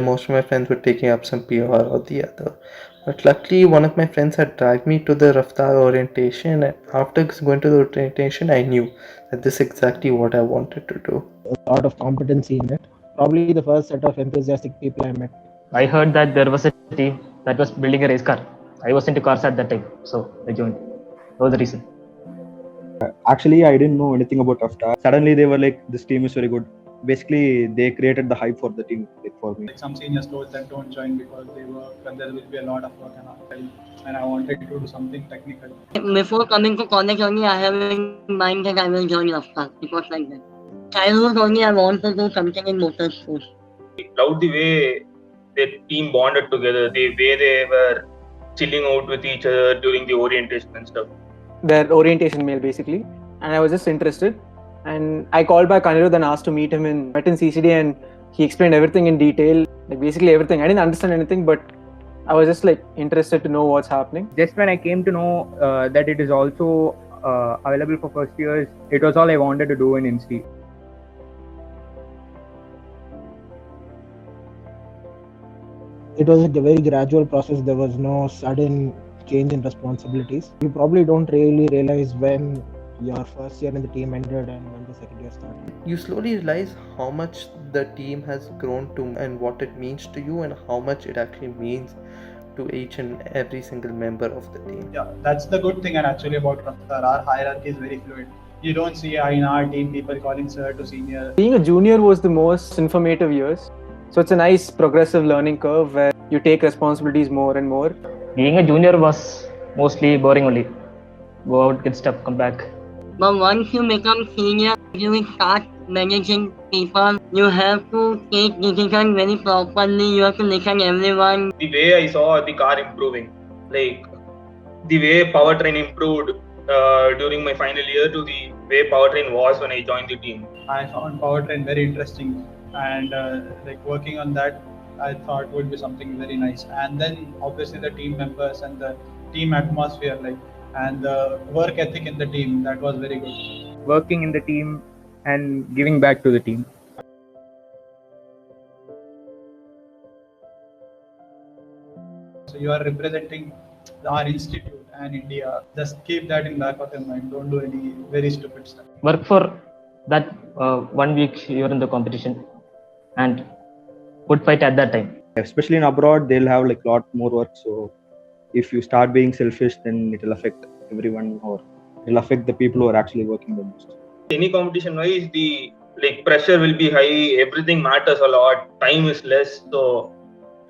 Most of my friends were taking up some PR or the other. But luckily, one of my friends had dragged me to the Raftar orientation, and after going to the orientation, I knew that this is exactly what I wanted to do. A lot of competency in it. Probably the first set of enthusiastic people I met. I heard that there was a team that was building a race car. I was into cars at that time, so I joined. That was the reason. Actually, I didn't know anything about Raftar. Suddenly, they were like, "This team is very good." Basically, they created the hype for the team, like for me. Like some seniors told them don't join because they work and there will be a lot of work and all. And I wanted to do something technical. Before coming to college only, I have in mind that I will join Raftar. It was like that. Childhood only, I want to do something in motorsports. Loved the way their team bonded together, the way they were chilling out with each other during the orientation and stuff. Their orientation mail basically, and I was just interested. And I called back Anirudh and asked to meet him met in CCD, and he explained everything in detail, like basically everything. I didn't understand anything, but I was just like interested to know what's happening. Just when I came to know that it is also available for first years, it was all I wanted to do in Insti. It was a very gradual process. There was no sudden change in responsibilities. You probably don't really realize when your first year in the team ended and when the second year started. You slowly realize how much the team has grown to and what it means to you and how much it actually means to each and every single member of the team. Yeah, that's the good thing and actually about Raftar. Our hierarchy is very fluid. You don't see in our team people calling sir to senior. Being a junior was the most informative years. So it's a nice progressive learning curve where you take responsibilities more and more. Being a junior was mostly boring only. Go out, get stuff, come back. But once you become senior, you will start managing people. You have to take decisions very properly. You have to listen to everyone. The way I saw the car improving, like the way powertrain improved during my final year to the way powertrain was when I joined the team. I found powertrain very interesting and like working on that I thought would be something very nice. And then obviously the team members and the team atmosphere, like, and the work ethic in the team, that was very good. Working in the team and giving back to the team. So you are representing our institute and India. Just keep that in back of your mind. Don't do any very stupid stuff. Work for that 1 week you're in the competition and put fight at that time. Especially in abroad, they'll have like lot more work. So if you start being selfish, then it will affect everyone, or it will affect the people who are actually working the most. Any competition wise, the like pressure will be high. Everything matters a lot. Time is less, so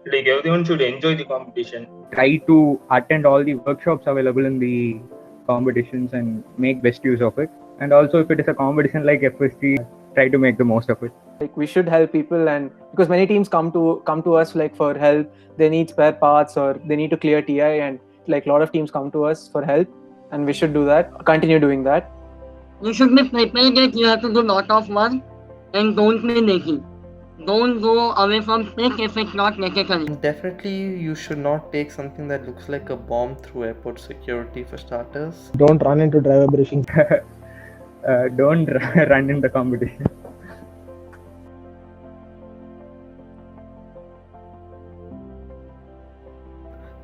like everyone should enjoy the competition. Try to attend all the workshops available in the competitions and make best use of it. And also, if it is a competition like FST, try to make the most of it. Like we should help people, and because many teams come to us like for help, they need spare parts or they need to clear TI, and like a lot of teams come to us for help, and we should do that. Continue doing that. You should be prepared that you have to do a lot of work and don't be lazy. Don't go away from pitch if it's not necessary. Definitely, you should not take something that looks like a bomb through airport security for starters. Don't run into driver briefing. Don't run in the competition.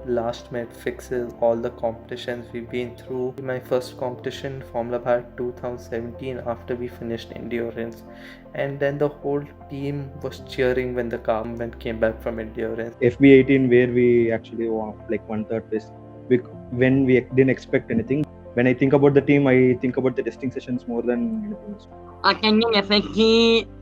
Last minute fixes all the competitions we've been through. My first competition, Formula Bharat 2017, after we finished endurance, and then the whole team was cheering when the car came back from endurance. FB18, where we actually won like 1/3 place, when we didn't expect anything. When I think about the team, I think about the testing sessions more than anything else. Attending FSG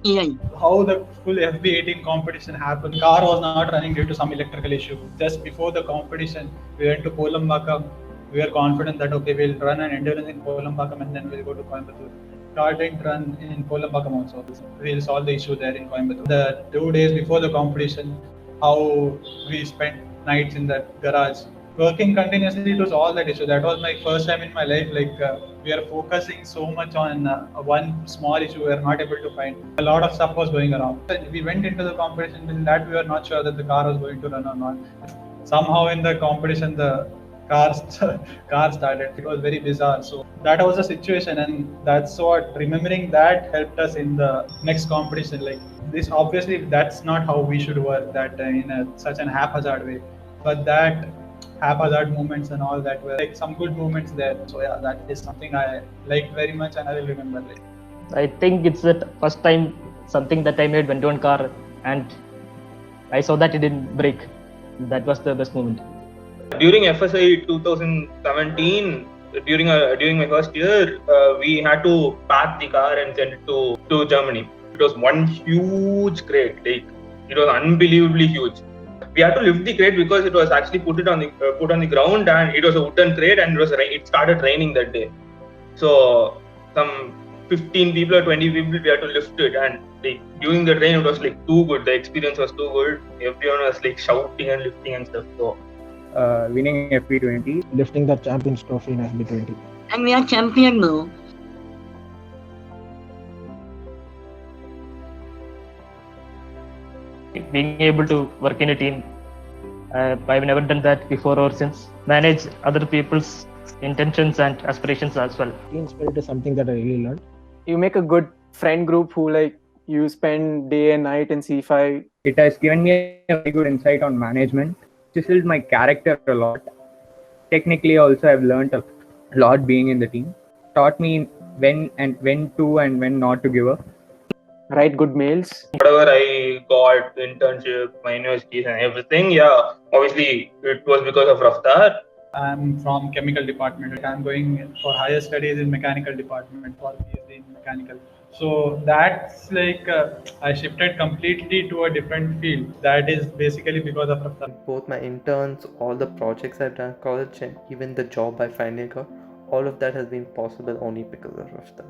TI. How the full FB18 competition happened. Car was not running due to some electrical issue. Just before the competition, we went to Kolambakam. We were confident that okay, we'll run an endurance in Kolambakam and then we'll go to Coimbatore. Car didn't run in Kolambakam also. We'll solve the issue there in Coimbatore. The 2 days before the competition, how we spent nights in that garage. Working continuously, it was all that issue. That was my first time in my life. Like we are focusing so much on one small issue. We are not able to find. A lot of stuff was going around. We went into the competition with that we were not sure that the car was going to run or not. Somehow in the competition, the car started. It was very bizarre. So that was the situation, and that's what remembering that helped us in the next competition. Like this, obviously, that's not how we should work. That such an haphazard way, but that haphazard moments and all that were like some good moments there. So yeah, that is something I liked very much, and I will remember it. I think it's the first time something that I made went on car, and I saw that it didn't break. That was the best moment. During FSI 2017, during my first year, we had to pack the car and send it to Germany. It was one huge crate. Like, it was unbelievably huge. We had to lift the crate because it was actually put on the ground, and it was a wooden crate, and it started raining that day. So some 15 people or 20 people, we had to lift it, and like during the rain, it was like too good. The experience was too good. Everyone was like shouting and lifting and stuff. So Winning FP20. Lifting the Champions Trophy in FB20. And we are champion now. Being able to work in a team, I've never done that before or since. Manage other people's intentions and aspirations as well. Team spirit is something that I really learned. You make a good friend group who like you spend day and night in C5. It has given me a very good insight on management, chiseled my character a lot. Technically also I've learned a lot being in the team. Taught me when to and when not to give up. Write good mails. Whatever I got, internship, my universities and everything, yeah, obviously it was because of Raftar. I'm from chemical department. I'm going for higher studies in mechanical department for PhD in mechanical. So that's like I shifted completely to a different field. That is basically because of Raftar. Both my interns, all the projects I've done at college, and even the job I finally got, all of that has been possible only because of Raftar.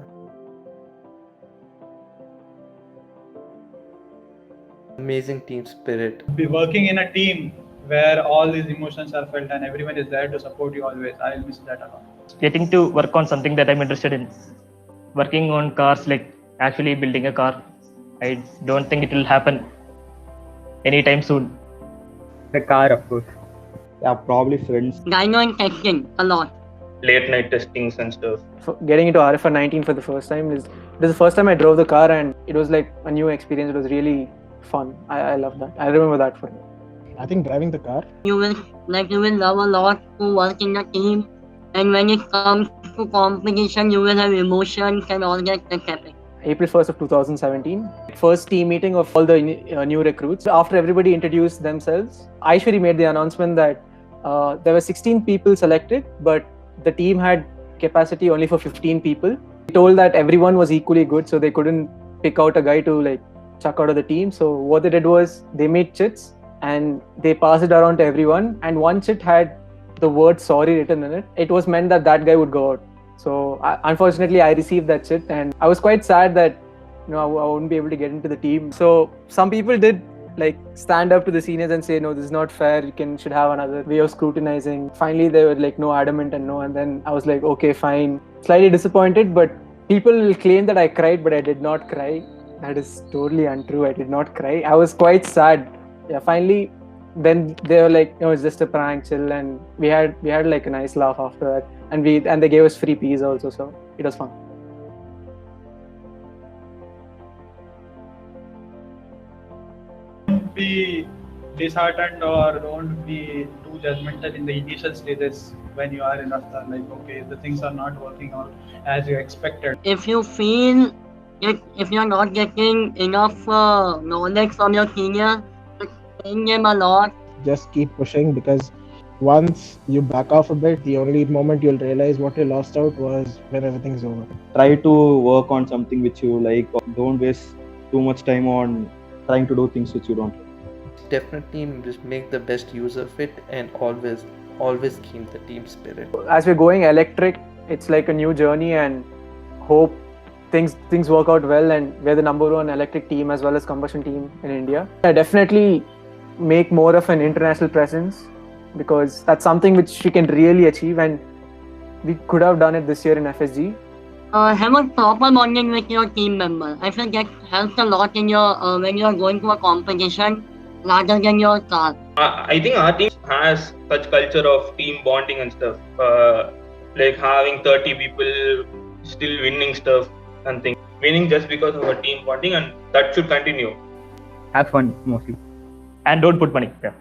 Amazing team spirit. Be working in a team where all these emotions are felt and everyone is there to support you always. I'll miss that a lot. Getting to work on something that I'm interested in. Working on cars, like actually building a car. I don't think it will happen anytime soon. The car, of course. Yeah, probably friends. Dyno and testing a lot. Late night testings and stuff. Getting into RFR 19 for the first time is the first time I drove the car, and it was like a new experience. It was really fun. I love that. I remember that for me. I think driving the car, You will love a lot to work in a team, and when it comes to competition, you will have emotions and all that. That's epic. April 1st of 2017, first team meeting of all the new recruits. After everybody introduced themselves, Aishwari made the announcement that there were 16 people selected, but the team had capacity only for 15 people. He told that everyone was equally good, so they couldn't pick out a guy to like chuck out of the team. So what they did was they made chits and they passed it around to everyone, and one chit had the word sorry written in it. It was meant that that guy would go out. So unfortunately I received that chit, and I was quite sad that I wouldn't be able to get into the team. So some people did like stand up to the seniors and say, no, this is not fair, you should have another way of scrutinizing. Finally they were like no, adamant and no, and then I was like okay, fine. Slightly disappointed, but people will claim that I cried, but I did not cry. That is totally untrue. I did not cry. I was quite sad. Yeah, finally then they were like, it's just a prank, chill, and we had like a nice laugh after that, and they gave us free peas also, so it was fun. Don't be disheartened or don't be too judgmental in the initial stages when you are in Raftar. Like, okay, the things are not working out as you expected. If you feel that if you're not getting enough knowledge from your senior, explain them a lot. just keep pushing, because once you back off a bit, the only moment you'll realize what you lost out was when everything's over. Try to work on something which you like. Don't waste too much time on trying to do things which you don't like. Definitely just make the best use of it, and always keep the team spirit. As we're going electric, it's like a new journey, and hope things work out well, and we're the number one electric team as well as combustion team in India. I definitely make more of an international presence, because that's something which we can really achieve, and we could have done it this year in FSG. Have a proper bonding with your team member. I think that helps a lot in your when you are going to a competition rather than your car. I think our team has such culture of team bonding and stuff. Like having 30 people still winning stuff and things. Winning just because of a team bonding, and that should continue. Have fun mostly. And don't put money. Yeah.